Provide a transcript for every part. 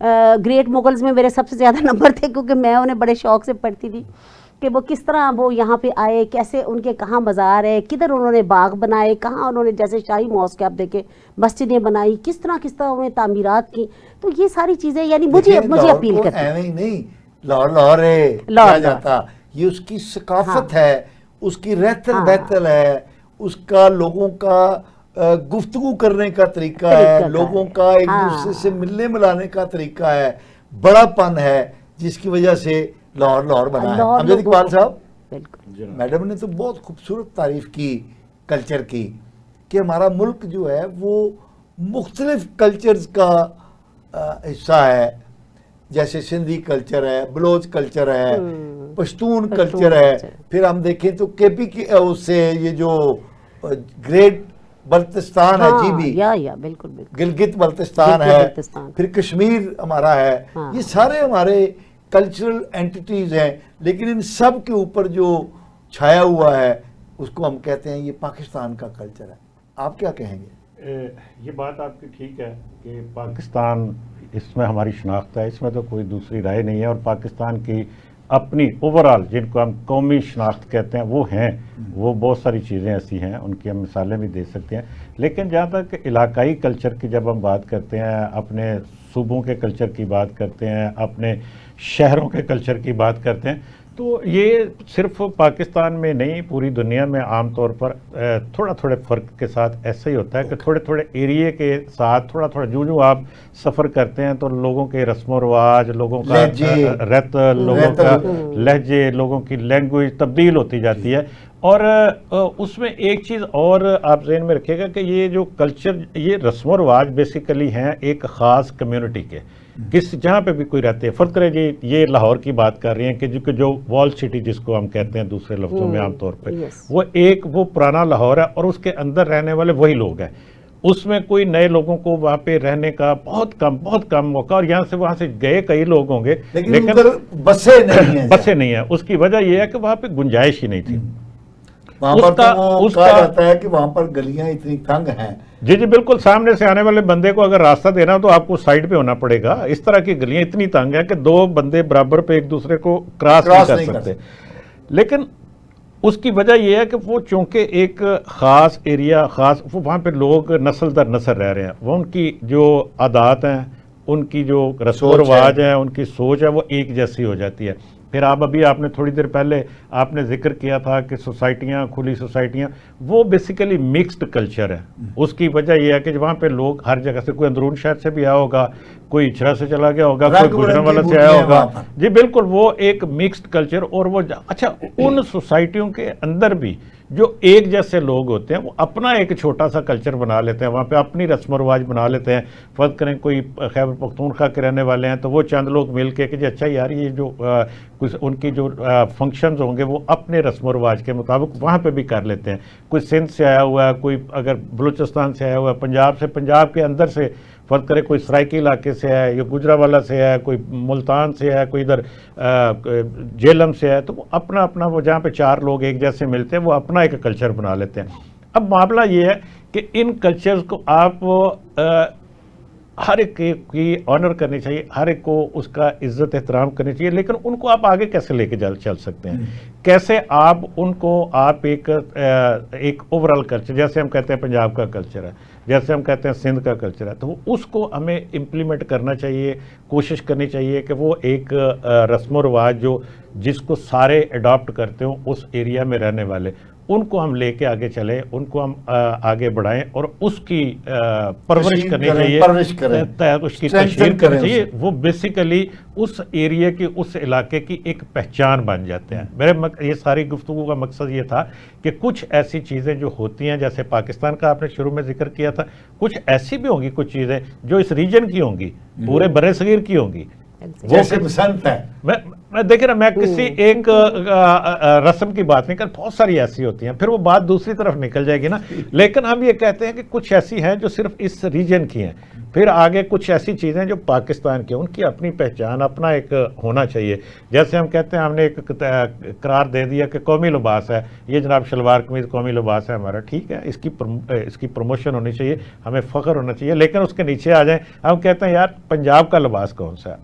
Great Mughals میں میرے سب سے زیادہ نمبر تھے کیونکہ میں انہیں بڑے شوق سے پڑھتی تھی کہ وہ کس طرح وہ یہاں پہ آئے, کیسے ان کے کہاں مزار ہے, کدھر انہوں نے باغ بنائے, کہاں انہوں نے جیسے شاہی موسک آپ دیکھیں مسجدیں بنائی, کس طرح انہوں نے تعمیرات کی. تو یہ ساری چیزیں یعنی مجھے اپیل کرتی ہیں. ایویں نہیں لاہور ہے کیا جاتا, یہ اس کی ثقافت ہے, اس کی رہتل بہتل ہے, اس کا لوگوں کا گفتگو کرنے کا طریقہ ہے, لوگوں کا ایک دوسرے سے ملنے ملانے کا طریقہ ہے, بڑا پن ہے, جس کی وجہ سے لاہور بنا ہے. امجد اقبال صاحب, میڈم نے تو بہت خوبصورت تعریف کی کلچر کی کہ ہمارا ملک جو ہے وہ مختلف کلچرز کا حصہ ہے, جیسے سندھی کلچر ہے, بلوچ کلچر ہے, پشتون کلچر ہے, پھر ہم دیکھیں تو کے پی کے اس سے یہ جو گریٹ بلتستان ہے جی بھی, بالکل گلگت بلتستان ہے, پھر کشمیر ہمارا ہے, یہ سارے ہمارے کلچرل اینٹیٹیز ہیں, لیکن ان سب کے اوپر جو چھایا ہوا ہے اس کو ہم کہتے ہیں یہ پاکستان کا کلچر ہے. آپ کیا کہیں گے؟ یہ بات آپ کی ٹھیک ہے کہ پاکستان اس میں ہماری شناخت ہے, اس میں تو کوئی دوسری رائے نہیں ہے, اور پاکستان کی اپنی اوورال جن کو ہم قومی شناخت کہتے ہیں وہ ہیں, وہ بہت ساری چیزیں ایسی ہیں, ان کی ہم مثالیں بھی دے سکتے ہیں. لیکن جہاں تک علاقائی کلچر کی جب ہم بات کرتے ہیں, اپنے صوبوں کے کلچر کی بات کرتے ہیں, اپنے شہروں کے کلچر کی بات کرتے ہیں, تو یہ صرف پاکستان میں نہیں پوری دنیا میں عام طور پر تھوڑے فرق کے ساتھ ایسا ہی ہوتا ہے کہ تھوڑے ایریے کے ساتھ تھوڑا جو آپ سفر کرتے ہیں تو لوگوں کے رسم و رواج, لوگوں کا رت, لوگوں کا لہجے, لوگوں کی لینگویج تبدیل ہوتی جاتی ہے. اور اس میں ایک چیز اور آپ ذہن میں رکھیے گا کہ یہ جو کلچر, یہ رسم و رواج بیسیکلی ہیں ایک خاص کمیونٹی کے, جہاں پہ بھی کوئی رہتے ہیں. فرض کریں جی یہ لاہور کی بات کر رہی ہیں کہ جو وال سٹی جس کو ہم کہتے ہیں دوسرے لفظوں میں عام طور پہ, وہ پرانا لاہور ہے اور اس کے اندر رہنے والے وہی لوگ ہیں. اس میں کوئی نئے لوگوں کو وہاں پہ رہنے کا بہت کم موقع, اور یہاں سے گئے کئی لوگ ہوں گے لیکن بسیں نہیں ہیں. اس کی وجہ یہ ہے کہ وہاں پہ گنجائش ہی نہیں تھی. وہاں پر کہا جاتا ہے کہ وہاں پر گلیاں اتنی تنگ ہیں. جی بالکل, سامنے سے آنے والے بندے کو اگر راستہ دینا ہو تو آپ کو سائڈ پہ ہونا پڑے گا. اس طرح کی گلیاں اتنی تنگ ہیں کہ دو بندے برابر پہ ایک دوسرے کو کراس نہیں کر سکتے. لیکن اس کی وجہ یہ ہے کہ وہ چونکہ ایک خاص ایریا, وہاں پہ لوگ نسل در نسل رہ رہے ہیں, وہ ان کی جو عادات ہیں, ان کی جو رسم و رواج ہیں, ان کی سوچ ہے وہ ایک جیسی ہو جاتی ہے. پھر آپ نے تھوڑی دیر پہلے آپ نے ذکر کیا تھا کہ سوسائٹیاں, کھلی سوسائٹیاں, وہ بیسیکلی مکسڈ کلچر ہے. اس کی وجہ یہ ہے کہ وہاں پہ لوگ ہر جگہ سے, کوئی اندرون شہر سے بھی آیا ہوگا, کوئی اچھرا سے چلا گیا ہوگا, کوئی گجرانوالہ سے آیا ہوگا. جی بالکل, وہ ایک مکسڈ کلچر. اور وہ اچھا, ان سوسائٹیوں کے اندر بھی جو ایک جیسے لوگ ہوتے ہیں وہ اپنا ایک چھوٹا سا کلچر بنا لیتے ہیں, وہاں پہ اپنی رسم و رواج بنا لیتے ہیں. فرض کریں کوئی خیبر پختونخوا کے رہنے والے ہیں تو وہ چند لوگ مل کے کہ جی اچھا یار یہ جو کچھ ان کی جو فنکشنز ہوں گے وہ اپنے رسم و رواج کے مطابق وہاں پہ بھی کر لیتے ہیں. کوئی سندھ سے آیا ہوا ہے, کوئی اگر بلوچستان سے آیا ہوا ہے, پنجاب کے اندر سے فرض کرے کوئی سرائکی علاقے سے ہے, یا گجرانوالہ سے ہے, کوئی ملتان سے ہے, کوئی ادھر جہلم سے ہے, تو وہ اپنا وہ جہاں پہ چار لوگ ایک جیسے ملتے ہیں وہ اپنا ایک کلچر بنا لیتے ہیں. اب معاملہ یہ ہے کہ ان کلچرز کو آپ ہر ایک کی آنر کرنی چاہیے, ہر ایک کو اس کا عزت احترام کرنی چاہیے, لیکن ان کو آپ آگے کیسے لے کے چل سکتے ہیں, کیسے آپ ان کو آپ ایک اوورال کلچر, جیسے ہم کہتے ہیں پنجاب کا کلچر ہے, جیسے ہم کہتے ہیں سندھ کا کلچر ہے, تو اس کو ہمیں امپلیمنٹ کرنا چاہیے, کوشش کرنی چاہیے کہ وہ ایک رسم و رواج جس کو سارے اڈاپٹ کرتے ہوں اس ایریا میں رہنے والے, ان کو ہم لے کے آگے چلیں, ان کو ہم آگے بڑھائیں اور اس کی پرورش کرنی چاہیے, اس کی تشہیر کرنی چاہیے. وہ بیسیکلی اس ایریا کی, اس علاقے کی ایک پہچان بن جاتے ہیں. یہ ساری گفتگو کا مقصد یہ تھا کہ کچھ ایسی چیزیں جو ہوتی ہیں, جیسے پاکستان کا آپ نے شروع میں ذکر کیا تھا, کچھ ایسی بھی ہوں گی کچھ چیزیں جو اس ریجن کی ہوں گی, پورے برِ صغیر کی ہوں گی. جیسے بسنت ہے, میں دیکھیں نا, میں کسی ایک رسم کی بات نہیں کر, بہت ساری ایسی ہوتی ہیں, پھر وہ بات دوسری طرف نکل جائے گی نا. لیکن ہم یہ کہتے ہیں کہ کچھ ایسی ہیں جو صرف اس ریجن کی ہیں. پھر آگے کچھ ایسی چیزیں جو پاکستان کی، ان کی اپنی پہچان، اپنا ایک ہونا چاہیے. جیسے ہم کہتے ہیں ہم نے ایک قرار دے دیا کہ قومی لباس ہے، یہ جناب شلوار قمیض قومی لباس ہے ہمارا، ٹھیک ہے، اس کی پروموشن ہونی چاہیے، ہمیں فخر ہونا چاہیے. لیکن اس کے نیچے آ جائیں، ہم کہتے ہیں یار پنجاب کا لباس کون سا ہے،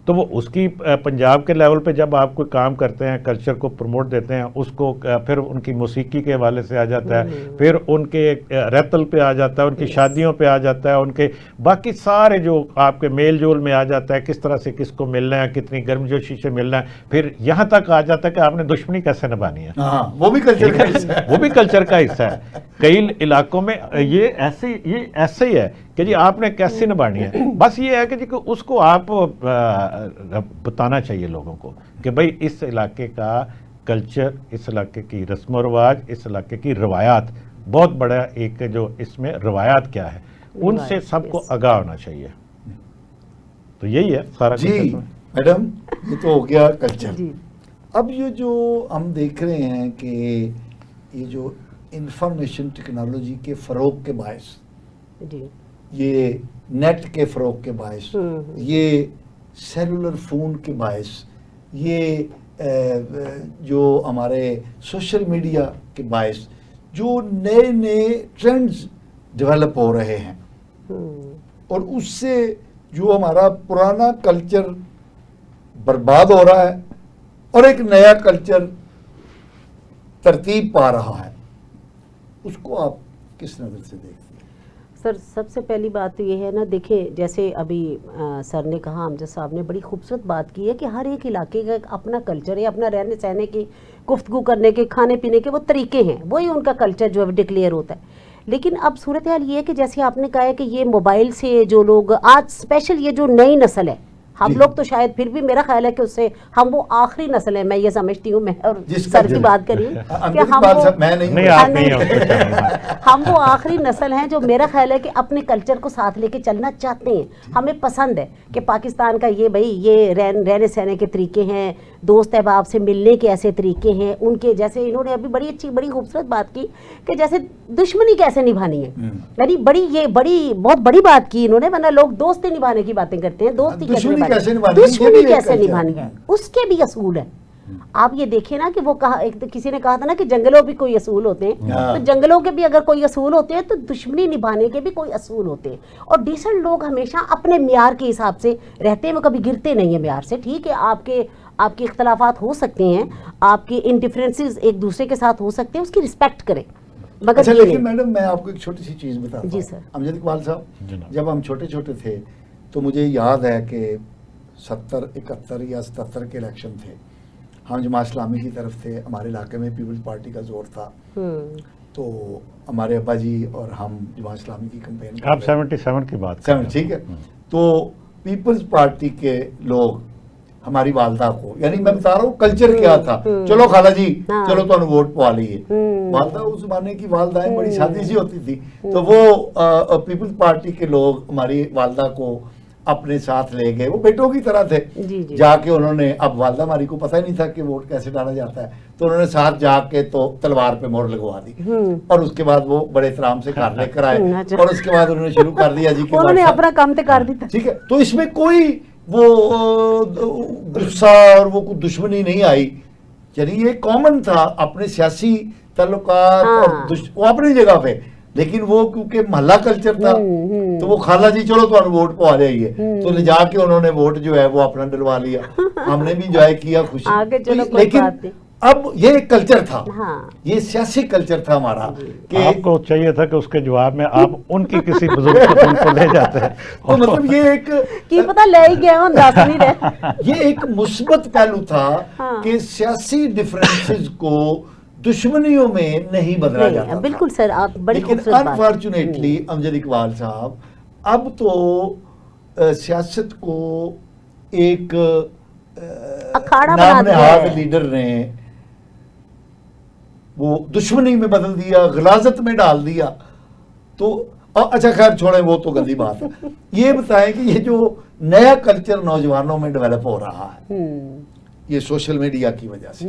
تو وہ اس کی پنجاب کے لیول پہ جب آپ کوئی کام کرتے ہیں، کلچر کو پروموٹ دیتے ہیں، اس کو پھر ان کی موسیقی کے حوالے سے آ جاتا ہے، پھر ان کے ریتل پہ آ جاتا ہے، ان کی شادیوں پہ آ جاتا ہے، ان کے باقی سارے جو آپ کے میل جول میں آ جاتا ہے، کس طرح سے کس کو ملنا ہے، کتنی گرمجوشی سے ملنا ہے، پھر یہاں تک آ جاتا ہے کہ آپ نے دشمنی کیسے نبھانی ہے. وہ بھی کلچر کا حصہ ہے. وہ بھی کلچر کا حصہ ہے. کئی علاقوں میں یہ ایسے ہی ہے کہ جی آپ نے کیسے نبھانی ہے. بس یہ ہے کہ جی اس کو آپ بتانا چاہیے لوگوں کو کہ بھئی اس علاقے کا کلچر، اس علاقے کی رسم و رواج، اس علاقے کی روایات، بہت بڑا ایک جو اس میں روایات کیا ہے، ان سے سب کو آگاہ ہونا چاہیے. تو یہی ہے سارا کچھ. جی میڈم، یہ تو ہو گیا کلچر. اب یہ جو ہم دیکھ رہے ہیں کہ یہ جو انفارمیشن ٹیکنالوجی کے فروغ کے باعث، یہ نیٹ کے فروغ کے باعث، یہ سیلولر فون کے باعث، یہ جو ہمارے سوشل میڈیا کے باعث جو نئے نئے ٹرینڈز ڈیولپ ہو رہے ہیں، اور اس سے جو ہمارا پرانا کلچر برباد ہو رہا ہے اور ایک نیا کلچر ترتیب پا رہا ہے، اس کو آپ کس نظر سے دیکھتے ہیں؟ سر سب سے پہلی بات تو یہ ہے نا، دیکھیں جیسے ابھی سر نے کہا، امجد صاحب نے بڑی خوبصورت بات کی ہے کہ ہر ایک علاقے کا اپنا کلچر ہے، اپنا رہنے سہنے کی، گفتگو کرنے کے، کھانے پینے کے وہ طریقے ہیں، وہی ان کا کلچر جو ہے ڈکلیئر ہوتا ہے. لیکن اب صورتحال یہ ہے کہ جیسے آپ نے کہا ہے کہ یہ موبائل سے جو لوگ آج اسپیشل یہ جو نئی نسل ہے، ہم لوگ تو شاید پھر بھی میرا خیال ہے کہ اس سے ہم وہ آخری نسل ہے، میں یہ سمجھتی ہوں، میں اور سر کی بات کری کہ ہم وہ آخری نسل ہیں جو میرا خیال ہے کہ اپنے کلچر کو ساتھ لے کے چلنا چاہتے ہیں. ہمیں پسند ہے کہ پاکستان کا یہ بھائی یہ رہنے سہنے کے طریقے ہیں، دوست احباب سے ملنے کے ایسے طریقے ہیں ان کے، جیسے انہوں نے ابھی بڑی اچھی بڑی خوبصورت بات کی کہ جیسے دشمنی کیسے نبھانی ہے، یعنی بہت بڑی بات کی انہوں نے، ورنہ لوگ دوستی نبھانے کی باتیں کرتے ہیں، دوستی دشمنی کیسے نبھانی ہے، اس کے بھی اصول ہیں. آپ یہ دیکھیں نا کہ وہ کسی نے کہا تھا نا کہ جنگلوں بھی کوئی اصول ہوتے ہیں، تو جنگلوں کے بھی اگر کوئی اصول ہوتے ہیں تو دشمنی نبھانے کے بھی کوئی اصول ہوتے ہیں. اور ڈیسنٹ لوگ ہمیشہ اپنے معیار کے حساب سے رہتے ہیں، وہ کبھی گرتے نہیں ہیں معیار سے. ٹھیک ہے، آپ کے اختلافات ہو سکتے ہیں، آپ کے انڈیفرنسز ایک دوسرے کے ساتھ ہو سکتے ہیں، اس کی رسپیکٹ کریں. اچھا لیکن میڈم میں آپ کو ایک چھوٹی سی چیز بتاتا ہوں. جی سر. امجد اقبال صاحب، جب ہم چھوٹے چھوٹے تھے تو مجھے یاد ہے کہ 70 71 یا 77 کے الیکشن تھے، ہم جماعت اسلامی کی طرف تھے، ہمارے علاقے میں پیپلز پارٹی کا زور تھا، تو ہمارے ابا جی اور ہم جماعت اسلامی کی کمپین. آپ 77 کی بات کریں. ٹھیک ہے. تو پیپلز پارٹی کے لوگ ہماری والدہ کو، یعنی میں بتا رہا ہوں کلچر کیا تھا، چلو خالہ جی چلو تو ووٹ پوا لیے. والدہ اس زمانے کی والدائیں بڑی سادی سی ہوتی تھی، تو وہ پیپلز پارٹی کے لوگ ہماری والدہ کو اپنے ساتھ لے گئے، وہ بیٹوں کی طرح تھے. جا کے انہوں نے، اب والدہ ہماری کو پتہ ہی نہیں تھا کہ ووٹ کیسے ڈالا جاتا ہے، تو انہوں نے ساتھ جا کے تو تلوار پہ مہر لگوا دی، اور اس کے بعد وہ بڑے احترام سے گھر لے کر آئے، اور اس کے بعد انہوں نے شروع کر دیا جی کہ انہوں نے اپنا کام تو کر دیا. ٹھیک ہے. تو اس میں کوئی وہ غصہ اور وہ کوئی دشمنی نہیں آئی، یعنی یہ کامن تھا اپنے سیاسی تعلقات اور وہ اپنی جگہ پہ. لیکن وہ کیونکہ محلہ کلچر تھا تو وہ خالہ جی چلو تو ووٹ پوا جائیے، تو لے جا کے انہوں نے ووٹ جو ہے وہ اپنا ڈلوا لیا، ہم نے بھی انجوائے کیا خوشی. لیکن اب یہ ایک کلچر تھا، یہ سیاسی کلچر تھا ہمارا کہ آپ کو چاہیے تھا کہ اس کے جواب میں آپ ان کی کسی بزرگ کو لے جاتے ہیں. تو مطلب یہ ایک کی پتہ لے ہی گیا ہوں، یہ ایک مثبت پہلو تھا کہ سیاسی ڈفرینسز کو دشمنیوں میں نہیں بدلا جاتا. بالکل سر، آپ بڑی لیکن انفارچونیٹلی امجد اقبال صاحب، اب تو سیاست کو ایک نام نہاد لیڈر نے وہ دشمنی میں بدل دیا، غلاظت میں ڈال دیا. تو اچھا خیر چھوڑیں، وہ تو گندی بات ہے. یہ بتائیں کہ یہ جو نیا کلچر نوجوانوں میں ڈیولپ ہو رہا ہے، یہ سوشل میڈیا کی وجہ سے،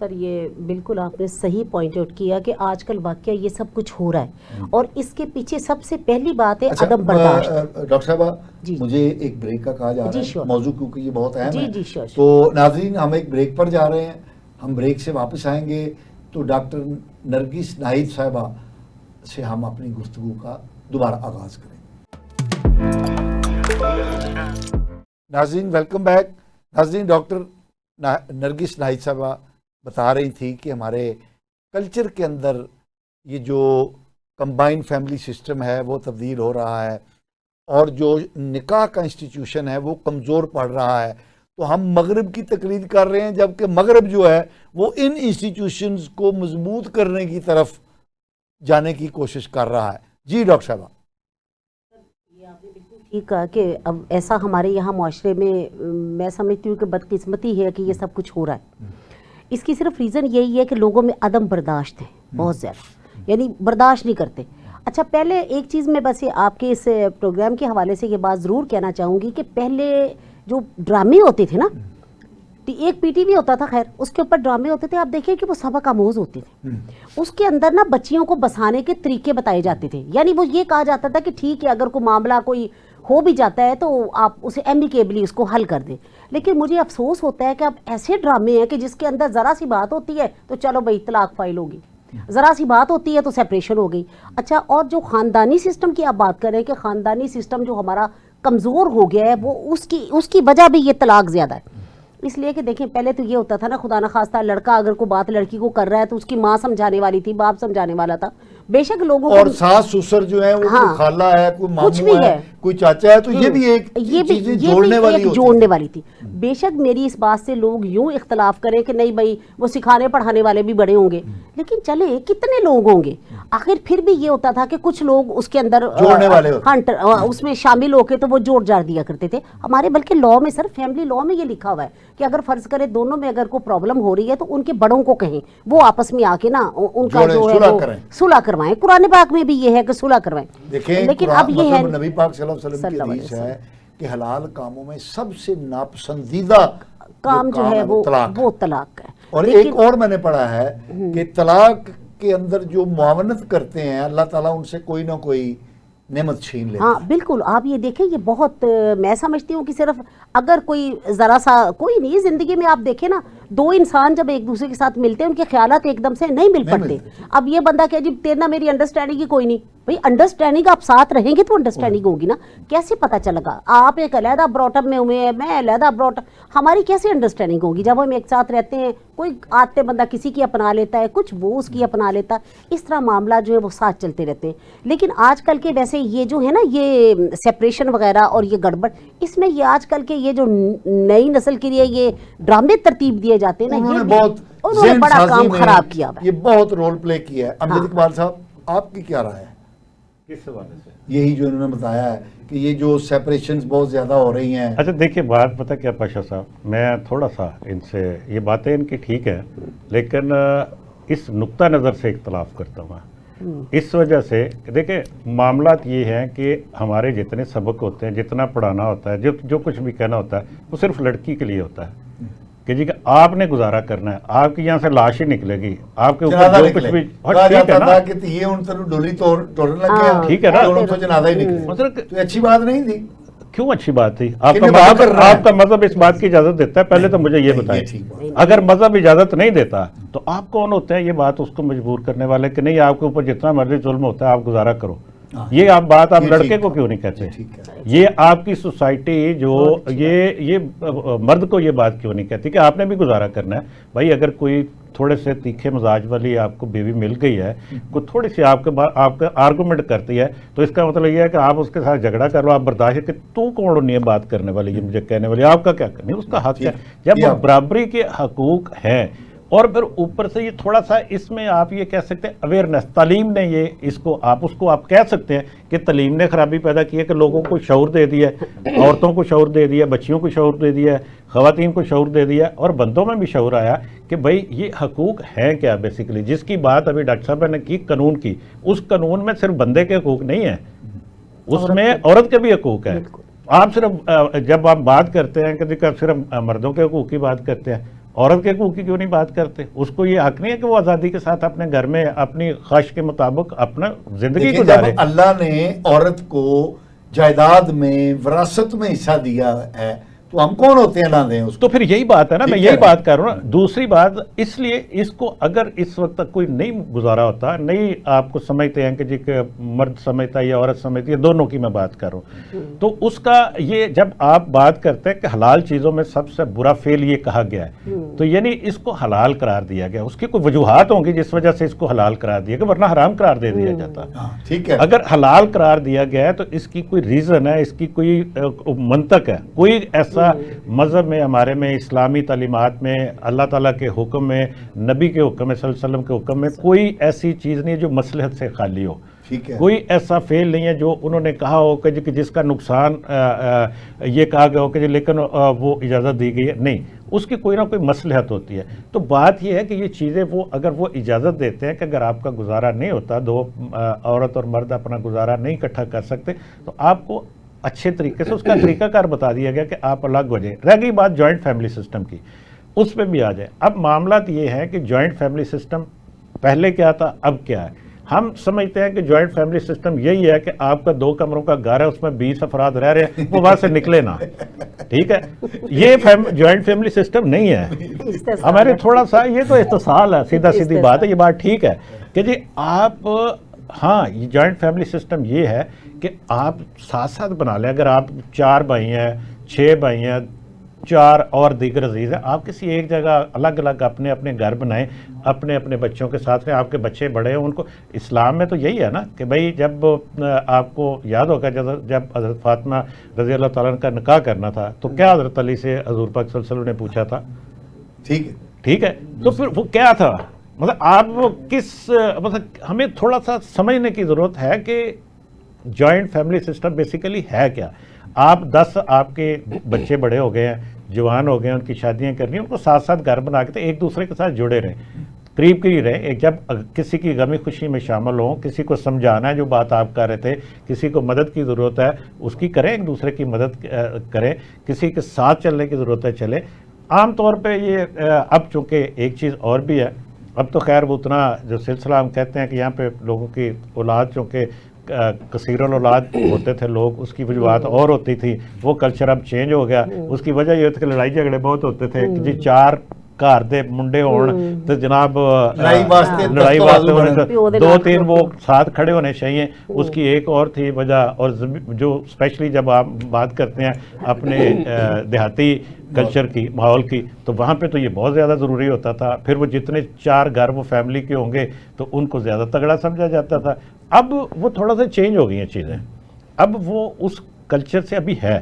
سر یہ بالکل آپ نے صحیح پوائنٹ آؤٹ کیا کہ آج کل واقعہ یہ سب کچھ ہو رہا ہے اور اس کے پیچھے سب سے پہلی بات ہے عدم برداشت. ڈاکٹر صاحبہ مجھے ایک بریک کا کہا جا رہا ہے موضوع کیونکہ یہ بہت اہم ہے. تو ناظرین ہم ایک بریک پر جا رہے ہیں, ہم بریک سے واپس آئیں گے تو ڈاکٹر نرگس ناہید صاحبہ سے ہم اپنی گفتگو کا دوبارہ آغاز کریں. ناظرین ویلکم بیک. ناظرین ڈاکٹر نرگس ناہید صاحبہ بتا رہی تھی کہ ہمارے کلچر کے اندر یہ جو کمبائنڈ فیملی سسٹم ہے وہ تبدیل ہو رہا ہے اور جو نکاح کا انسٹیٹیوشن ہے وہ کمزور پڑ رہا ہے. تو ہم مغرب کی تقلید کر رہے ہیں جبکہ مغرب جو ہے وہ ان انسٹیٹیوشنز کو مضبوط کرنے کی طرف جانے کی کوشش کر رہا ہے. جی ڈاکٹر صاحبہ. ٹھیک کہا کہ اب ایسا ہمارے یہاں معاشرے میں سمجھتی ہوں کہ بدقسمتی ہے کہ یہ سب کچھ ہو رہا ہے. اس کی صرف ریزن یہی ہے کہ لوگوں میں عدم برداشت ہے بہت زیادہ, یعنی برداشت نہیں کرتے. اچھا پہلے ایک چیز میں بس آپ کے اس پروگرام کے حوالے سے یہ بات ضرور کہنا چاہوں گی کہ پہلے جو ڈرامے ہوتے تھے نا, ایک پی ٹی وی ہوتا تھا, خیر اس کے اوپر ڈرامے ہوتے تھے, آپ دیکھیں کہ وہ سبق آموز ہوتے تھے. اس کے اندر نا بچیوں کو بسانے کے طریقے بتائے جاتے تھے, یعنی وہ یہ کہا جاتا تھا کہ ٹھیک ہے اگر کوئی معاملہ کوئی ہو بھی جاتا ہے تو آپ اسے ایمیکیبلی اس کو حل کر دیں. لیکن مجھے افسوس ہوتا ہے کہ اب ایسے ڈرامے ہیں کہ جس کے اندر ذرا سی بات ہوتی ہے تو چلو بھائی طلاق فائل ہوگی, ذرا سی بات ہوتی ہے تو سیپریشن ہو گئی. اچھا اور جو خاندانی سسٹم کی آپ بات کریں کہ خاندانی سسٹم جو ہمارا کمزور ہو گیا ہے وہ اس کی وجہ بھی یہ طلاق زیادہ ہے. اس لیے کہ دیکھیں پہلے تو یہ ہوتا تھا نا, خدا نخواستہ لڑکا اگر کوئی بات لڑکی کو کر رہا ہے تو اس کی ماں سمجھانے والی تھی, باپ سمجھانے والا تھا. بے شک لوگوں اور ساس سسر جو ہیں وہ کوئی خالہ ہے, کوئی ماموں ہے, کوئی چاچا ہے, تو یہ بھی ایک چیزیں جوڑنے والی تھی. بے شک میری اس بات سے لوگ یوں اختلاف کریں کہ نہیں بھائی وہ سکھانے پڑھانے والے بھی بڑے ہوں گے, لیکن چلے کتنے لوگ ہوں گے, آخر پھر بھی یہ ہوتا تھا کہ کچھ لوگ اس کے اندر اس میں شامل ہو کے تو وہ جوڑ جاڑ دیا کرتے تھے ہمارے. بلکہ لا میں سر فیملی لا میں یہ لکھا ہوا ہے کہ اگر فرض کرے دونوں میں اگر کوئی پرابلم ہو رہی ہے تو ان کے بڑوں کو کہیں وہ آپس میں آ کے نا ان کا جو ہے وہ صلح کروائیں. قرآن پاک میں بھی یہ ہے کہ صلح کروائیں. لیکن اب یہ ہے نبی پاک صلی اللہ علیہ وسلم کی حدیث ہے کہ حلال کاموں میں سب سے ناپسندیدہ کام جو ہے وہ طلاق ہے. اور ایک اور میں نے پڑھا ہے کہ طلاق کے اندر جو معاونت کرتے ہیں اللہ تعالیٰ ان سے کوئی نہ کوئی نعمت چھین لیتے ہیں. ہاں بالکل, آپ یہ دیکھیں یہ بہت میں سمجھتی ہوں کہ صرف اگر کوئی ذرا سا کوئی نہیں زندگی میں آپ دیکھیں نا, دو انسان جب ایک دوسرے کے ساتھ ملتے ہیں ان کے خیالات ایک دم سے نہیں مل پڑتے. اب یہ بندہ کہ جی تیرنا میری انڈرسٹینڈنگ ہی کوئی نہیں, بھائی انڈرسٹینڈنگ آپ ساتھ رہیں گے تو انڈرسٹینڈنگ ہوگی نا. کیسے پتہ چلے گا آپ ایک علیحدہ براٹ اپ میں ہوئے ہیں, میں علیحدہ براٹ اپ, ہماری کیسے انڈرسٹینڈنگ ہوگی جب ہم ایک ساتھ رہتے ہیں. کوئی آتے بندہ کسی کی اپنا لیتا ہے, کچھ وہ اس کی اپنا لیتا ہے, اس طرح معاملہ جو ہے وہ ساتھ چلتے رہتے ہیں. لیکن آج کل کے ویسے یہ جو ہے نا یہ سیپریشن وغیرہ اور یہ گڑبڑ, اس میں یہ آج کل کے یہ جو نئی نسل کے لیے یہ ڈرامے ترتیب دیے جاتے ہیں نا, انہوں نے بڑا کام خراب کیا ہے, یہ بہت رول پلے کیا ہے. امجد اقبال صاحب آپ کی کیا رائے ہے کس حوالے سے؟ یہی جو انہوں نے بتایا ہے کہ یہ جو سیپریشنز بہت زیادہ ہو رہی ہیں. اچھا دیکھیے بات پتہ کیا پاشا صاحب, میں تھوڑا سا ان سے یہ باتیں ان کی ٹھیک ہے لیکن اس نقطہ نظر سے اختلاف کرتا ہوں. اس وجہ سے دیکھیں معاملات یہ ہیں کہ ہمارے جتنے سبق ہوتے ہیں, جتنا پڑھانا ہوتا ہے, جو کچھ بھی کہنا ہوتا ہے وہ صرف لڑکی کے لیے ہوتا ہے کہ جی کہ آپ نے گزارا کرنا ہے, آپ کی یہاں سے لاش ہی نکلے گی, آپ کے اوپر جو کچھ بھی ٹھیک ہے نا, ٹھیک ہے نا, تو اچھی بات نہیں تھی. کیوں اچھی بات تھی؟ آپ کا مذہب اس بات کی اجازت دیتا ہے, پہلے تو مجھے یہ بتائیں. اگر مذہب اجازت نہیں دیتا تو آپ کون ہوتے ہیں یہ بات اس کو مجبور کرنے والے کہ نہیں آپ کے اوپر جتنا مرضی ظلم ہوتا ہے آپ گزارا کرو. یہ آپ بات آپ لڑکے کو کیوں نہیں کہتے؟ یہ آپ کی سوسائٹی جو یہ مرد کو یہ بات کیوں نہیں کہتی کہ آپ نے بھی گزارا کرنا ہے؟ بھائی اگر کوئی تھوڑے سے تیکھے مزاج والی آپ کو بیوی مل گئی ہے, کوئی تھوڑی سی آپ کا آرگومنٹ کرتی ہے, تو اس کا مطلب یہ ہے کہ آپ اس کے ساتھ جھگڑا کر لو, آپ برداشت کہ تو کون نہیں ہے بات کرنے والی, یہ مجھے کہنے والی, آپ کا کیا کرنی, اس کا حق ہے. جب برابری کے حقوق ہیں اور پھر اوپر سے یہ تھوڑا سا اس میں آپ یہ کہہ سکتے ہیں اویئرنیس, تعلیم نے یہ اس کو آپ کہہ سکتے ہیں کہ تعلیم نے خرابی پیدا کی ہے کہ لوگوں کو شعور دے دیا ہے, عورتوں کو شعور دے دیا, بچیوں کو شعور دے دیا ہے, خواتین کو شعور دے دیا, اور بندوں میں بھی شعور آیا کہ بھائی یہ حقوق ہیں کیا بیسیکلی. جس کی بات ابھی ڈاکٹر صاحب نے کی قانون کی, اس قانون میں صرف بندے کے حقوق نہیں ہیں, اس میں عورت کے بھی حقوق ہیں. آپ صرف جب آپ بات کرتے ہیں کہ صرف مردوں کے حقوق کی بات کرتے ہیں, عورت کے حقوق کی کیوں نہیں بات کرتے؟ اس کو یہ حق نہیں ہے کہ وہ آزادی کے ساتھ اپنے گھر میں اپنی خواہش کے مطابق اپنا زندگی گزارے؟ جب اللہ نے عورت کو جائیداد میں وراثت میں حصہ دیا ہے تو ہم کون ہوتے ہیں نہ دیں اس کو؟ تو پھر یہی بات ہے نا، میں یہی بات کر رہا ہوں۔ دوسری بات، اس لیے اس کو اگر اس وقت تک کوئی نہیں گزارا ہوتا، نہیں آپ کو سمجھتے ہیں کہ جی کہ مرد سمجھتا ہے یا عورت سمجھتی ہے، دونوں کی میں بات کر رہا ہوں، تو اس کا یہ جب آپ بات کرتے ہیں کہ حلال چیزوں میں سب سے برا فعل یہ کہا گیا ہے، تو یعنی اس کو حلال قرار دیا گیا، اس کی کوئی وجوہات ہوں گی جس وجہ سے اس کو حلال قرار دیا گیا، ورنہ حرام قرار دے دیا جاتا۔ ٹھیک ہے، اگر حلال قرار دیا گیا ہے تو اس کی کوئی ریزن ہے، اس کی کوئی منطق ہے، کوئی ایسا مذہب میں، ہمارے میں، اسلامی تعلیمات میں، اللہ تعالیٰ کے حکم میں، نبی کے حکم میں، صلی اللہ علیہ وسلم کے حکم میں کوئی ایسی چیز نہیں ہے جو مصلحت سے خالی ہو، کوئی ایسا فعل نہیں ہے جو انہوں نے کہا ہو کہ جس کا نقصان یہ کہا گیا ہو کہ لیکن وہ اجازت دی گئی ہے، نہیں، اس کی کوئی نہ کوئی مصلحت ہوتی ہے۔ تو بات یہ ہے کہ یہ چیزیں اگر وہ اجازت دیتے ہیں کہ اگر آپ کا گزارا نہیں ہوتا، دو عورت اور مرد اپنا گزارا نہیں اکٹھا کر سکتے، تو آپ کو اچھے طریقے سے اس کا طریقہ کار بتا دیا گیا کہ آپ الگ ہو جائیں۔ رہ گئی بات جوائنٹ فیملی سسٹم کی، اس پہ بھی آ جائیں۔ اب معاملات یہ ہے کہ جوائنٹ فیملی سسٹم پہلے کیا تھا، اب کیا ہے؟ ہم سمجھتے ہیں کہ جوائنٹ فیملی سسٹم یہی ہے کہ آپ کا 2 کمروں کا گھر ہے، اس میں 20 افراد رہ رہے ہیں، وہ وہاں سے نکلے نہ، ٹھیک ہے؟ یہ جوائنٹ فیملی سسٹم نہیں ہے ہمارے، تھوڑا سا یہ تو استحصال ہے، سیدھا سیدھی بات ہے، یہ بات ٹھیک ہے کہ جی آپ، ہاں یہ جوائنٹ فیملی سسٹم یہ ہے کہ آپ ساتھ ساتھ بنا لیں۔ اگر آپ 4 بھائی ہیں، 6 بھائی ہیں، 4 اور دیگر عزیز ہیں، آپ کسی ایک جگہ الگ الگ اپنے اپنے گھر بنائیں، اپنے اپنے بچوں کے ساتھ میں، آپ کے بچے بڑے ہیں ان کو، اسلام میں تو یہی ہے نا کہ بھائی جب آپ کو یاد ہوگا جب حضرت فاطمہ رضی اللہ تعالیٰ کا نکاح کرنا تھا تو کیا حضرت علی سے حضور پاک صلی اللہ علیہ وسلم نے پوچھا تھا؟ ٹھیک ہے، تو پھر وہ کیا تھا، مطلب آپ مطلب ہمیں تھوڑا سا سمجھنے کی ضرورت ہے کہ جوائنٹ فیملی سسٹم بیسیکلی ہے کیا۔ آپ 10 آپ کے بچے بڑے ہو گئے ہیں، جوان ہو گئے ہیں، ان کی شادیاں کرنی ہیں، ان کو ساتھ ساتھ گھر بنا کے ایک دوسرے کے ساتھ جڑے رہیں، قریب رہیں، جب کسی کی غمی خوشی میں شامل ہوں، کسی کو سمجھانا ہے جو بات آپ کر رہے تھے، کسی کو مدد کی ضرورت ہے اس کی کریں، ایک دوسرے کی مدد کریں، کسی کے ساتھ چلنے کی ضرورت ہے چلے۔ عام طور پہ یہ اب چونکہ ایک چیز اور بھی ہے، اب تو خیر وہ اتنا جو سلسلہ ہم کہتے ہیں کہ یہاں پہ لوگوں کی اولاد چونکہ کثیر الاولاد ہوتے تھے لوگ، اس کی وجوہات اور ہوتی تھی، وہ کلچر اب چینج ہو گیا۔ اس کی وجہ یہ ہوتی ہے کہ لڑائی جھگڑے بہت ہوتے تھے کہ جی 4 گھر دے منڈے ہون تو جناب لڑائی واسطے 2-3 وہ ساتھ کھڑے ہونے چاہیے۔ اس کی ایک اور تھی وجہ، اور جو اسپیشلی جب آپ بات کرتے ہیں اپنے دیہاتی کلچر کی، ماحول کی، تو وہاں پہ تو یہ بہت زیادہ ضروری ہوتا تھا۔ پھر وہ جتنے 4 گھر وہ فیملی کے ہوں گے تو ان کو زیادہ تگڑا سمجھا جاتا تھا۔ اب وہ تھوڑا سا چینج ہو گئی ہیں چیزیں، اب وہ اس کلچر سے ابھی ہے،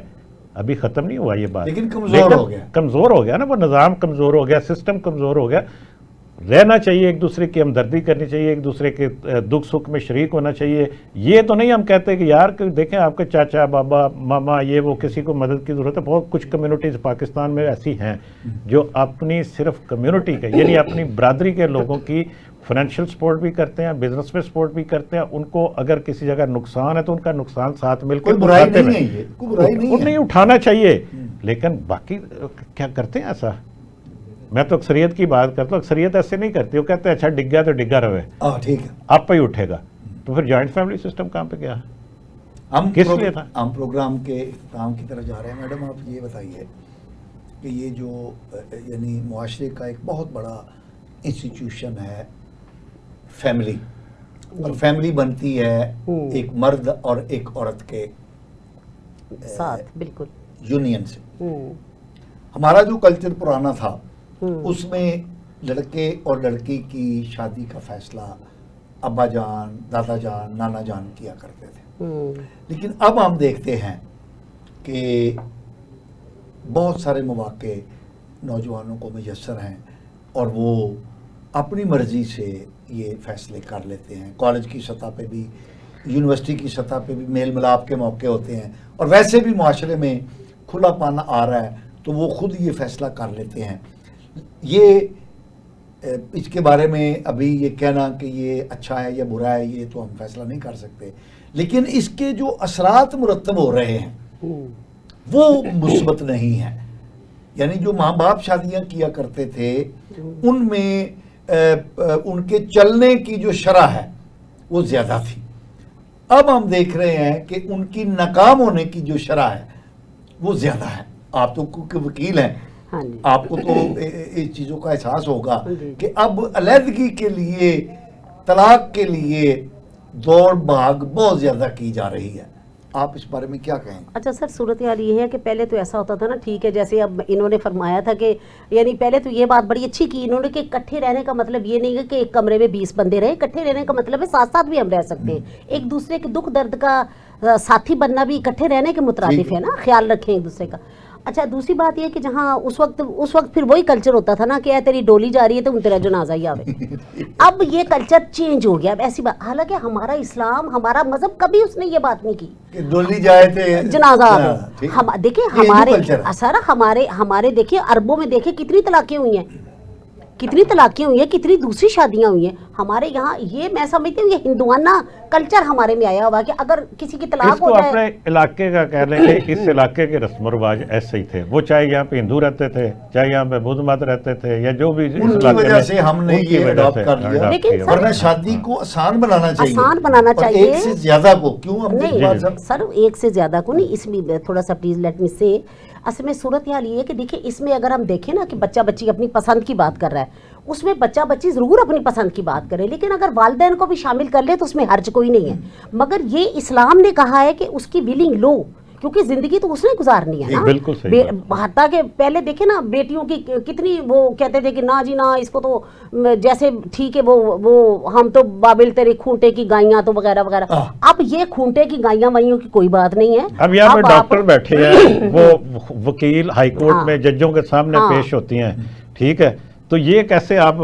ابھی ختم نہیں ہوا یہ بات، لیکن کمزور ہو گیا نا، وہ نظام کمزور ہو گیا، سسٹم کمزور ہو گیا۔ رہنا چاہیے، ایک دوسرے کی ہمدردی کرنی چاہیے، ایک دوسرے کے دکھ سکھ میں شریک ہونا چاہیے۔ یہ تو نہیں ہم کہتے کہ یار دیکھیں آپ کے چاچا، بابا، ماما، یہ وہ کسی کو مدد کی ضرورت ہے۔ بہت کچھ کمیونٹیز پاکستان میں ایسی ہیں جو اپنی صرف کمیونٹی کے، یعنی اپنی برادری کے لوگوں کی فائنینشیل سپورٹ بھی کرتے ہیں، بزنس میں سپورٹ بھی کرتے ہیں۔ ان کو اگر کسی جگہ نقصان ہے تو ان کا نقصان ساتھ مل کے نہیں اٹھانا چاہیے، لیکن باقی کیا کرتے ہیں ایسا؟ میں تو اکثریت کی بات کرتا ہوں، اکثریت ایسے نہیں کرتی، وہ کہتے ہیں اچھا ڈگ گیا تو ڈگا رہے، ٹھیک ہے، آپ پہ ہی اٹھے گا۔ تو پھر جوائنٹ فیملی سسٹم کہاں پہ گیا؟ کس لیے تھا؟ ہم پروگرام کے اختتام کی طرف جا رہے ہیں۔ میڈم آپ یہ بتائیے کہ یہ جو یعنی معاشرے کا ایک بہت بڑا انسٹیٹیوشن ہے فیملی، اور فیملی بنتی ہے ایک مرد اور ایک عورت کے ساتھ، بالکل یونین سے۔ ہمارا جو کلچر پرانا تھا اس میں لڑکے اور لڑکی کی شادی کا فیصلہ ابا جان، دادا جان، نانا جان کیا کرتے تھے، لیکن اب ہم دیکھتے ہیں کہ بہت سارے مواقع نوجوانوں کو میسر ہیں اور وہ اپنی مرضی سے یہ فیصلے کر لیتے ہیں۔ کالج کی سطح پہ بھی، یونیورسٹی کی سطح پہ بھی میل ملاپ کے موقع ہوتے ہیں، اور ویسے بھی معاشرے میں کھلا پانا آ رہا ہے تو وہ خود یہ فیصلہ کر لیتے ہیں۔ یہ اس کے بارے میں ابھی یہ کہنا کہ یہ اچھا ہے یا برا ہے یہ تو ہم فیصلہ نہیں کر سکتے، لیکن اس کے جو اثرات مرتب ہو رہے ہیں وہ مثبت نہیں ہیں۔ یعنی جو ماں باپ شادیاں کیا کرتے تھے ان میں ان کے چلنے کی جو شرح ہے وہ زیادہ تھی. اب ہم دیکھ رہے ہیں کہ ان کی ناکام ہونے کی جو شرح ہے وہ زیادہ ہے. آپ تو کیونکہ وکیل ہیں, آپ کو تو اس چیزوں کا احساس ہوگا کہ اب علیحدگی کے لیے, طلاق کے لیے دوڑ بھاگ بہت زیادہ کی جا رہی ہے. آپ اس بارے میں کیا کہیں؟ اچھا سر, صورتحال یہ ہے کہ پہلے تو ایسا ہوتا تھا نا, ٹھیک ہے, جیسے اب انہوں نے فرمایا تھا کہ یعنی پہلے تو یہ بات بڑی اچھی کی انہوں نے کہ اکٹھے رہنے کا مطلب یہ نہیں ہے کہ ایک کمرے میں 20 بندے رہے. اکٹھے رہنے کا مطلب ہے ساتھ ساتھ بھی ہم رہ سکتے ہیں, ایک دوسرے کے دکھ درد کا ساتھی بننا بھی اکٹھے رہنے کے مترادف ہے نا, خیال رکھیں ایک دوسرے کا. اچھا دوسری بات یہ کہ جہاں اس وقت پھر وہی کلچر ہوتا تھا نا کہ تیری ڈولی جا رہی ہے تو تیرا جنازہ ہی آوے. اب یہ کلچر چینج ہو گیا. اب ایسی بات, حالانکہ ہمارا اسلام, ہمارا مذہب کبھی اس نے یہ بات نہیں کی کہ ڈولی جائے تھے جنازہ آوے. دیکھیں ہمارے سر, ہمارے دیکھیں عربوں میں دیکھیں کتنی طلاقیں ہوئی ہیں, کتنی دوسری شادیاں ہوئی ہیں. ہمارے یہاں یہ میں سمجھتی ہوں یہ ہندوانہ کلچر ہمارے میں آیا ہوا کہ اگر کسی کی طلاق ہو جائے, اپنے علاقے کا کہہ لیں کہ اس علاقے کے رسم و رواج ایسے ہی تھے. وہ چاہے یہاں پہ ہندو رہتے تھے, چاہے یہاں پہ بدھ مت رہتے تھے, یا جو بھی ان کی وجہ سے ہم نے یہ اڈاپٹ کر لیا. ورنہ شادی کو آسان بنانا چاہیے, ایک سے زیادہ کو کیوں ہم نہیں سر, ایک سے زیادہ کو نہیں. اس میں تھوڑا سا پلیز لیٹ می سے, اصل میں صورتحال یہ ہے کہ دیکھیں اس میں اگر ہم دیکھیں نا کہ بچہ بچی اپنی پسند کی بات کر رہا ہے, اس میں بچہ بچی ضرور اپنی پسند کی بات کرے, لیکن اگر والدین کو بھی شامل کر لے تو اس میں حرج کوئی نہیں ہے. مگر یہ اسلام نے کہا ہے کہ اس کی ویلنگ لو, کیونکہ زندگی تو اس نے گزارنی ہے نا. بالکل صحیح. حتیٰ کہ پہلے دیکھیں نا بیٹیوں کی کتنی وہ کہتے تھے کہ نہ جی نہ, اس کو تو جیسے ٹھیک ہے وہ ہم تو بابل تیرے کھونٹے کی گائیاں تو وغیرہ وغیرہ. اب یہ کھونٹے کی گائیاں وائیوں کی کوئی بات نہیں ہے. اب یہاں پہ ڈاکٹر بیٹھے ہیں, وہ وکیل ہائی کورٹ میں ججوں کے سامنے پیش ہوتی ہیں, ٹھیک ہے, تو یہ کیسے آپ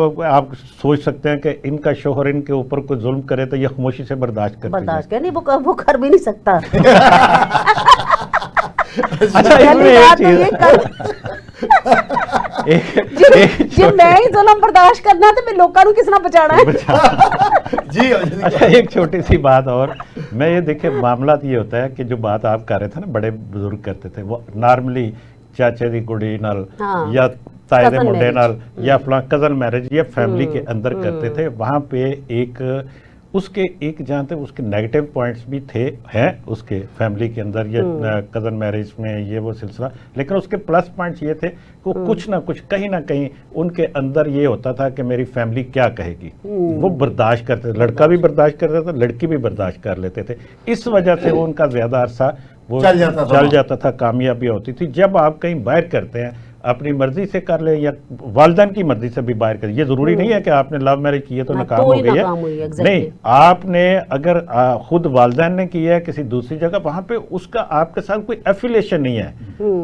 سوچ سکتے ہیں کہ ان کا شوہر ان کے اوپر کوئی ظلم کرے تو یہ خاموشی سے برداشت کرتے ہیں؟ نہیں, وہ کر بھی نہیں سکتا. اچھا جی میں ہی ظلم برداشت کرنا تو میں لوگوں کس طرح بچانا ہے. جی ایک چھوٹی سی بات اور, میں یہ دیکھیں معاملات یہ ہوتا ہے کہ جو بات آپ کر رہے تھے نا بڑے بزرگ کرتے تھے, وہ نارملی چاچے دی کڑی نال یا تائے دے منڈے نال یا فلاں کزن میرج یا فیملی کے اندر کرتے تھے. وہاں پہ ایک اس کے ایک جہاں تک اس کے نیگیٹو پوائنٹس بھی ہیں اس کے فیملی کے اندر, یا کزن میرج میں یہ وہ سلسلہ, لیکن اس کے پلس پوائنٹس یہ تھے کہ کچھ نہ کچھ کہیں نہ کہیں ان کے اندر یہ ہوتا تھا کہ میری فیملی کیا کہے گی. وہ برداشت کرتے تھے, لڑکا بھی برداشت کرتا تھا, لڑکی بھی برداشت کر لیتے تھے. اس وجہ سے وہ ان کا زیادہ عرصہ وہ چل جاتا تھا, کامیابی ہوتی تھی. جب آپ کہیں باہر کرتے ہیں اپنی مرضی سے کر لیں یا والدین کی مرضی سے بھی باہر کر, یہ ضروری نہیں ہے کہ آپ نے لو میرج کی ہے تو ناکام ہو گئی ہے, نہیں. آپ نے اگر خود والدین نے کی ہے کسی دوسری جگہ, وہاں پہ اس کا آپ کے ساتھ کوئی ایفیلیشن نہیں ہے,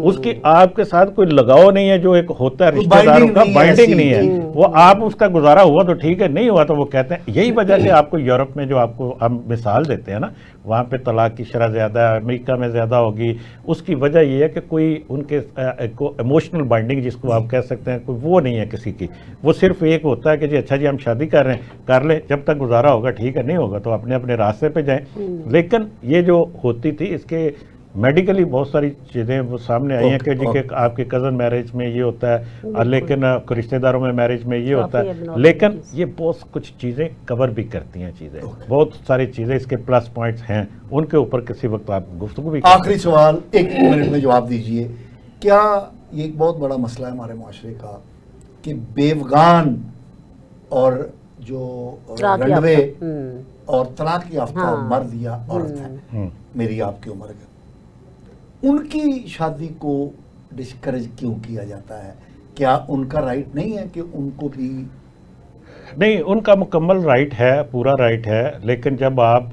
اس کی آپ کے ساتھ کوئی لگاؤ نہیں ہے جو ایک ہوتا ہے رشتہ داروں کا, بائنڈنگ نہیں ہے. وہ آپ اس کا گزارا ہوا تو ٹھیک ہے, نہیں ہوا تو وہ کہتے ہیں. یہی وجہ سے آپ کو یورپ میں جو آپ کو ہم مثال دیتے ہیں نا, وہاں پہ طلاق کی شرح زیادہ ہے, امریکہ میں زیادہ ہوگی. اس کی وجہ یہ ہے کہ کوئی ان کے ایموشنل بائنڈنگ جس کو آپ کہہ سکتے ہیں کوئی وہ نہیں ہے کسی کی. وہ صرف ایک ہوتا ہے کہ جی اچھا جی ہم شادی کر رہے ہیں, کر لیں, جب تک گزارا ہوگا ٹھیک ہے, نہیں ہوگا تو اپنے اپنے راستے پہ جائیں. لیکن یہ جو ہوتی تھی اس کے میڈیکلی بہت ساری چیزیں وہ سامنے آئی ہیں کہ جی کہ آپ کے کزن میرج میں یہ ہوتا ہے, لیکن رشتہ داروں میں میرج میں یہ ہوتا ہے, لیکن یہ بہت کچھ چیزیں کور بھی کرتی ہیں. چیزیں بہت ساری چیزیں اس کے پلس پوائنٹس ہیں, ان کے اوپر کسی وقت آپ گفتگو بھی. آخری سوال 1 منٹ میں جواب دیجئے, کیا یہ ایک بہت بڑا مسئلہ ہے ہمارے معاشرے کا کہ بیوگان اور جو رنڈوے اور طلاق یافتہ مرد یا عورت ہے میری آپ کی عمر کے, ان کی شادی کو ڈسکریج کیوں کیا جاتا ہے؟ کیا ان کا رائٹ نہیں ہے کہ ان کو بھی؟ نہیں, ان کا مکمل رائٹ ہے, پورا رائٹ ہے. لیکن جب آپ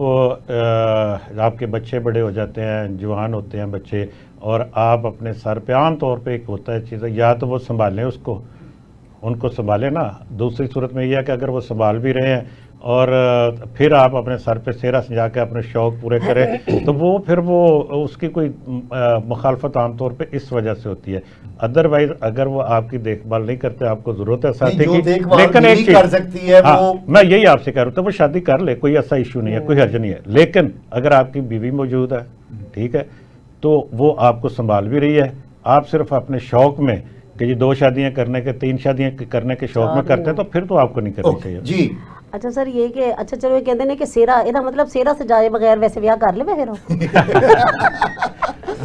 کے بچے بڑے ہو جاتے ہیں, جوان ہوتے ہیں بچے, اور آپ اپنے سر پہ عام طور پہ ایک ہوتا ہے چیز, یا تو وہ سنبھالیں اس کو, ان کو سنبھالیں نا. دوسری صورت میں یہ ہے کہ اگر وہ سنبھال بھی رہے ہیں اور پھر آپ اپنے سر پہ سیرا سجا کے اپنے شوق پورے کریں تو وہ پھر وہ اس کی کوئی مخالفت عام طور پہ اس وجہ سے ہوتی ہے. ادروائز اگر وہ آپ کی دیکھ بھال نہیں کرتے, آپ کو ضرورت ہے ساتھی کی, لیکن ایک چیز میں یہی آپ سے کہہ رہا ہوں, وہ شادی کر لے, کوئی ایسا ایشو نہیں ہے, کوئی حرج نہیں ہے. لیکن اگر آپ کی بیوی موجود ہے, ٹھیک ہے, تو وہ آپ کو سنبھال بھی رہی ہے, آپ صرف اپنے شوق میں کہ جی 2 شادیاں کرنے کے 3 شادیاں کرنے کے شوق میں کرتے ہیں تو پھر تو آپ کو نہیں کرنی چاہیے. جی اچھا سر یہ کہ اچھا چلو یہ کہتے ہیں کہ سیرا یہ مطلب سیرا سجائے بغیر ویسے بیاہ کر لے پھر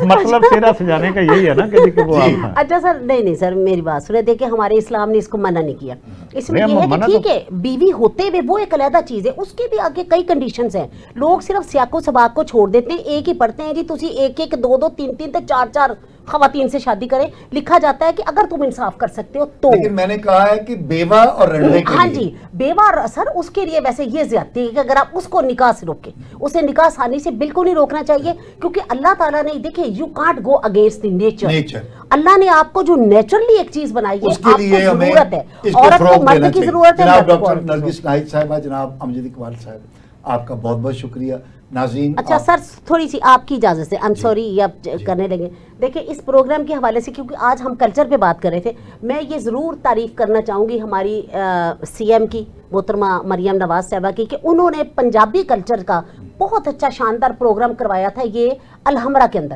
مطلب سیرا سجانے کا یہی ہے نا کہ وہ آپ. اچھا سر نہیں سر میری بات سنیں دیکھیں ہمارے اسلام نے اس کو منع نہیں کیا. اس میں یہ ہے کہ ٹھیک ہے بیوی ہوتے ہوئے وہ ایک علیحدہ چیز ہے, اس کے بھی آگے کئی کنڈیشنز ہیں. لوگ صرف سیاق و سباق کو چھوڑ دیتے ہیں, ایک ہی پڑھتے ہیں جی تسی ایک 2 3 تے 4 خواتین سے شادی کریں. لکھا جاتا ہے کہ اگر تم انصاف کر سکتے ہو تو. لیکن میں نے کہا ہے کہ بیوہ اور رنڈے کے ہاں جی بیوہ سر اس کے لیے ویسے یہ زیادتی ہے کہ اگر آپ اس کو نکاح سے روکیں, اسے نکاح ثانی سے بالکل نہیں روکنا چاہیے, کیونکہ اللہ تعالیٰ نے دیکھیں you can't go against the nature. اللہ نے آپ کو جو نیچرلی ایک چیز بنائی ہے, آپ کو ضرورت ہے, عورت کو مرد کی ضرورت ہے. جناب ڈاکٹر نرگس ناہید صاحبہ, جناب امجد اقبال صاحب, آپ کا بہت بہت شکریہ. ناظرین اچھا سر تھوڑی سی آپ کی اجازت سے I'm sorry یہ آپ کرنے لگے. دیکھیں اس پروگرام کے حوالے سے کیونکہ آج ہم کلچر پہ بات کر رہے تھے, میں یہ ضرور تعریف کرنا چاہوں گی ہماری سی ایم کی محترمہ مریم نواز صاحبہ کی, کہ انہوں نے پنجابی کلچر کا بہت اچھا شاندار پروگرام کروایا تھا یہ الحمرہ کے اندر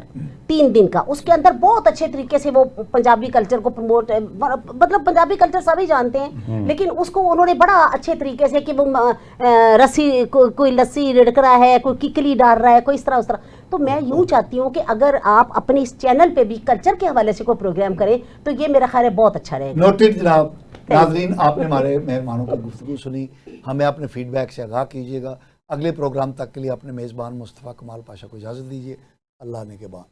3 دن کا. اس کے اندر بہت اچھے طریقے سے وہ پنجابی کلچر کو پروموٹ, مطلب پنجابی کلچر سبھی جانتے ہیں لیکن اس کو انہوں نے بڑا اچھے طریقے سے کہ وہ رسی کوئی لسی رڑک رہا ہے, کوئی ککلی ڈال رہا ہے, کوئی اس طرح. تو میں یوں چاہتی ہوں کہ اگر آپ اپنے اس چینل پہ بھی کلچر کے حوالے سے کوئی پروگرام کریں تو یہ میرا خیال ہے بہت اچھا رہے گا. نوٹڈ جناب. ناظرین آپ نے ہمارے مہمانوں کی گفتگو سنی, ہمیں اپنے فیڈ بیک سے آگاہ کیجیے گا. اگلے پروگرام تک کے لیے اپنے میزبان مصطفیٰ کمال پاشا کو اجازت دیجیے. اللہ نے کے بعد.